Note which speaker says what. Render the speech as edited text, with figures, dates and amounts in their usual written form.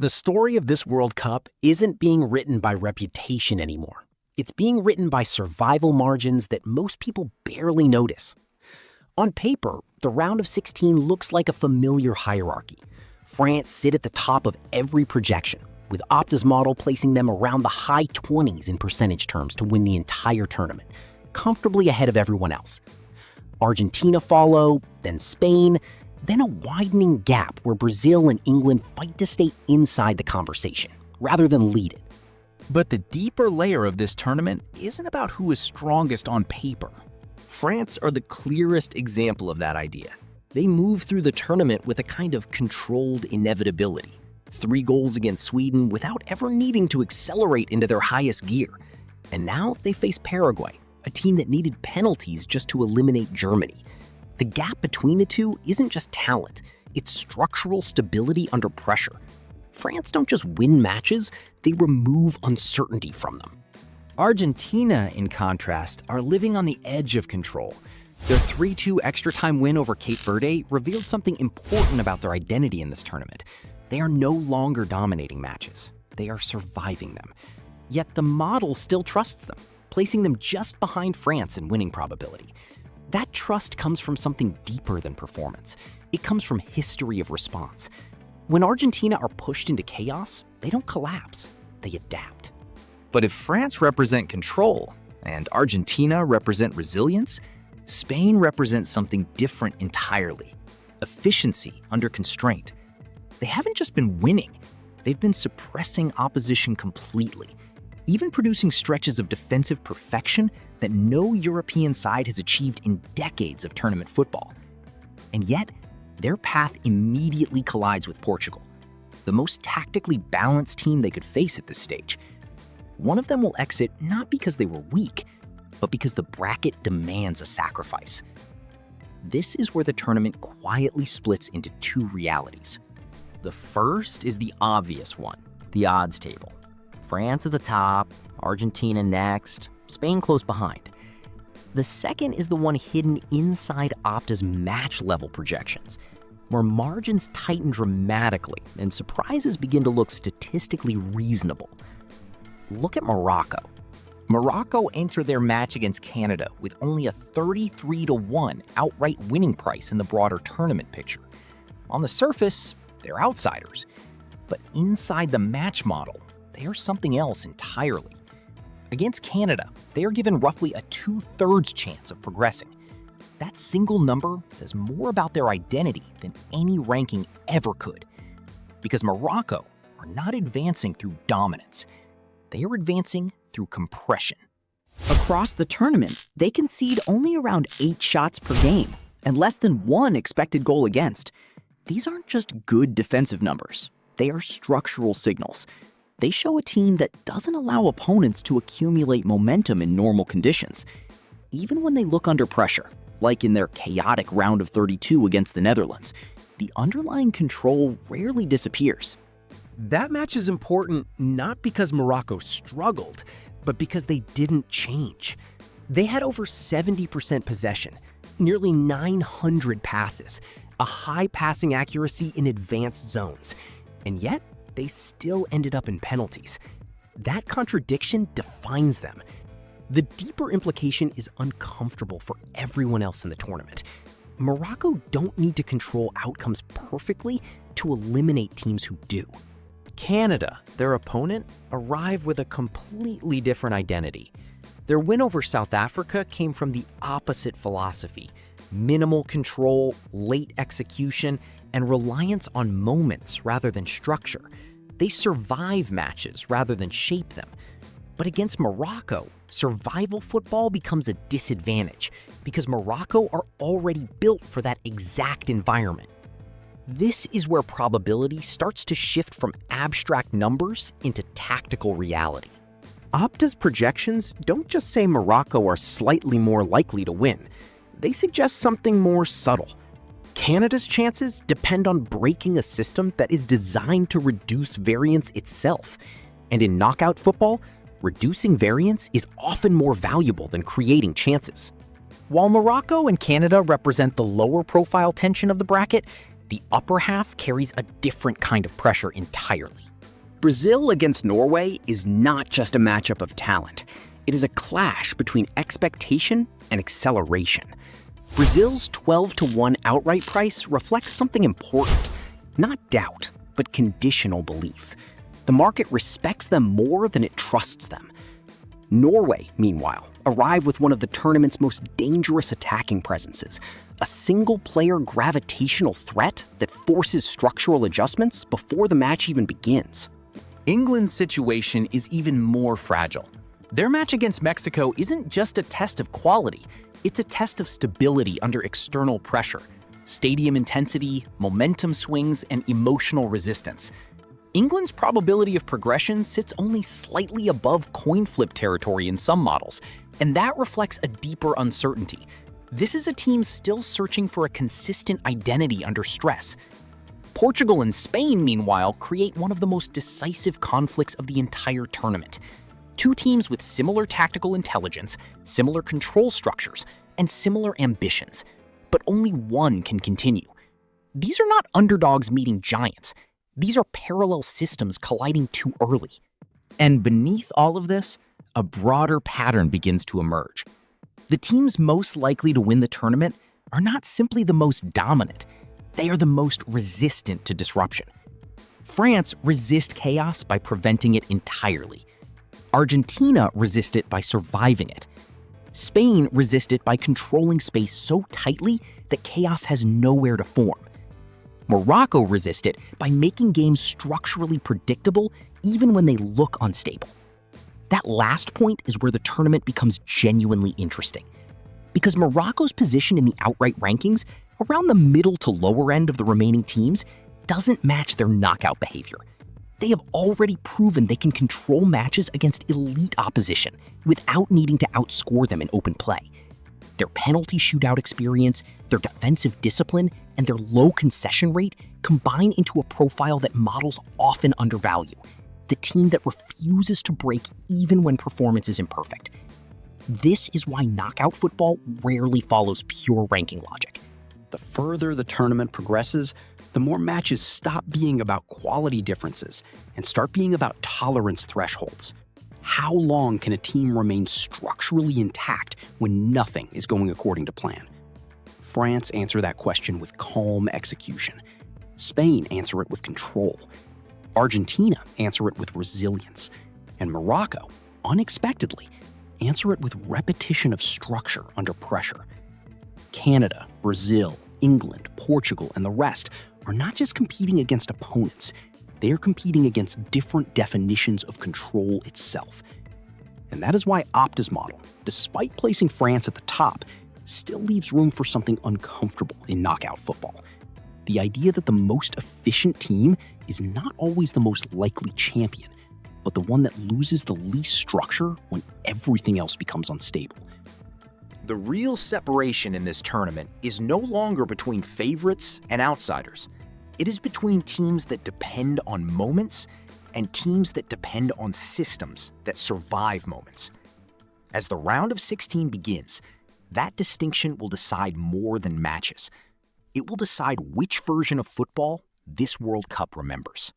Speaker 1: The story of this World Cup isn't being written by reputation anymore. It's being written by survival margins that most people barely notice. On paper, the round of 16 looks like a familiar hierarchy. France sit at the top of every projection, with Opta's model placing them around the high 20s in percentage terms to win the entire tournament, comfortably ahead of everyone else. Argentina follow, then Spain, then a widening gap where Brazil and England fight to stay inside the conversation, rather than lead it.
Speaker 2: But the deeper layer of this tournament isn't about who is strongest on paper.
Speaker 3: France are the clearest example of that idea. They move through the tournament with a kind of controlled inevitability. 3 goals against Sweden without ever needing to accelerate into their highest gear. And now they face Paraguay, a team that needed penalties just to eliminate Germany. The gap between the two isn't just talent, it's structural stability under pressure. France don't just win matches, they remove uncertainty from them.
Speaker 4: Argentina, in contrast, are living on the edge of control. Their 3-2 extra-time win over Cape Verde revealed something important about their identity in this tournament. They are no longer dominating matches. They are surviving them. Yet the model still trusts them, placing them just behind France in winning probability. That trust comes from something deeper than performance. It comes from history of response. When Argentina are pushed into chaos, they don't collapse, they adapt.
Speaker 2: But if France represent control and Argentina represent resilience, Spain represents something different entirely. Efficiency under constraint. They haven't just been winning, they've been suppressing opposition completely, even producing stretches of defensive perfection that no European side has achieved in decades of tournament football. And yet, their path immediately collides with Portugal, the most tactically balanced team they could face at this stage. One of them will exit not because they were weak, but because the bracket demands a sacrifice. This is where the tournament quietly splits into 2 realities.
Speaker 3: The first is the obvious one, the odds table. France at the top, Argentina next, Spain close behind. The second is the one hidden inside Opta's match-level projections, where margins tighten dramatically and surprises begin to look statistically reasonable. Look at Morocco. Morocco entered their match against Canada with only a 33-1 outright winning price in the broader tournament picture. On the surface, they're outsiders, but inside the match model, they are something else entirely. Against Canada, they are given roughly a 2/3 chance of progressing. That single number says more about their identity than any ranking ever could. Because Morocco are not advancing through dominance, they are advancing through compression.
Speaker 5: Across the tournament, they concede only around 8 shots per game and less than 1 expected goal against. These aren't just good defensive numbers, they are structural signals. They show a team that doesn't allow opponents to accumulate momentum in normal conditions, even when they look under pressure, like in their chaotic round of 32 against the Netherlands. The underlying control rarely disappears.
Speaker 1: That match is important not because Morocco struggled, but because they didn't change. They had over 70% possession, nearly 900 passes, a high passing accuracy in advanced zones, and yet they still ended up in penalties. That contradiction defines them. The deeper implication is uncomfortable for everyone else in the tournament. Morocco don't need to control outcomes perfectly to eliminate teams who do.
Speaker 4: Canada, their opponent, arrive with a completely different identity. Their win over South Africa came from the opposite philosophy: minimal control, late execution, and reliance on moments rather than structure. They survive matches rather than shape them. But against Morocco, survival football becomes a disadvantage because Morocco are already built for that exact environment. This is where probability starts to shift from abstract numbers into tactical reality.
Speaker 5: Opta's projections don't just say Morocco are slightly more likely to win. They suggest something more subtle. Canada's chances depend on breaking a system that is designed to reduce variance itself. And in knockout football, reducing variance is often more valuable than creating chances.
Speaker 3: While Morocco and Canada represent the lower profile tension of the bracket, the upper half carries a different kind of pressure entirely.
Speaker 1: Brazil against Norway is not just a matchup of talent. It is a clash between expectation and acceleration. Brazil's 12-1 outright price reflects something important. Not doubt, but conditional belief. The market respects them more than it trusts them. Norway, meanwhile, arrive with one of the tournament's most dangerous attacking presences, a single-player gravitational threat that forces structural adjustments before the match even begins.
Speaker 2: England's situation is even more fragile. Their match against Mexico isn't just a test of quality, it's a test of stability under external pressure, stadium intensity, momentum swings, and emotional resistance. England's probability of progression sits only slightly above coin flip territory in some models, and that reflects a deeper uncertainty. This is a team still searching for a consistent identity under stress. Portugal and Spain, meanwhile, create one of the most decisive conflicts of the entire tournament. Two teams with similar tactical intelligence, similar control structures, and similar ambitions, but only one can continue. These are not underdogs meeting giants. These are parallel systems colliding too early.
Speaker 4: And beneath all of this, a broader pattern begins to emerge. The teams most likely to win the tournament are not simply the most dominant, they are the most resistant to disruption. France resist chaos by preventing it entirely. Argentina resist it by surviving it. Spain resist it by controlling space so tightly that chaos has nowhere to form. Morocco resist it by making games structurally predictable even when they look unstable. That last point is where the tournament becomes genuinely interesting. Because Morocco's position in the outright rankings, around the middle to lower end of the remaining teams, doesn't match their knockout behavior. They have already proven they can control matches against elite opposition without needing to outscore them in open play. Their penalty shootout experience, their defensive discipline, and their low concession rate combine into a profile that models often undervalue, the team that refuses to break even when performance is imperfect. This is why knockout football rarely follows pure ranking logic.
Speaker 1: The further the tournament progresses, the more matches stop being about quality differences and start being about tolerance thresholds. How long can a team remain structurally intact when nothing is going according to plan? France answer that question with calm execution. Spain answer it with control. Argentina answer it with resilience. And Morocco, unexpectedly, answer it with repetition of structure under pressure. Canada, Brazil, England, Portugal, and the rest are not just competing against opponents, they are competing against different definitions of control itself. And that is why Opta's model, despite placing France at the top, still leaves room for something uncomfortable in knockout football. The idea that the most efficient team is not always the most likely champion, but the one that loses the least structure when everything else becomes unstable.
Speaker 6: The real separation in this tournament is no longer between favorites and outsiders. It is between teams that depend on moments and teams that depend on systems that survive moments. As the round of 16 begins, that distinction will decide more than matches. It will decide which version of football this World Cup remembers.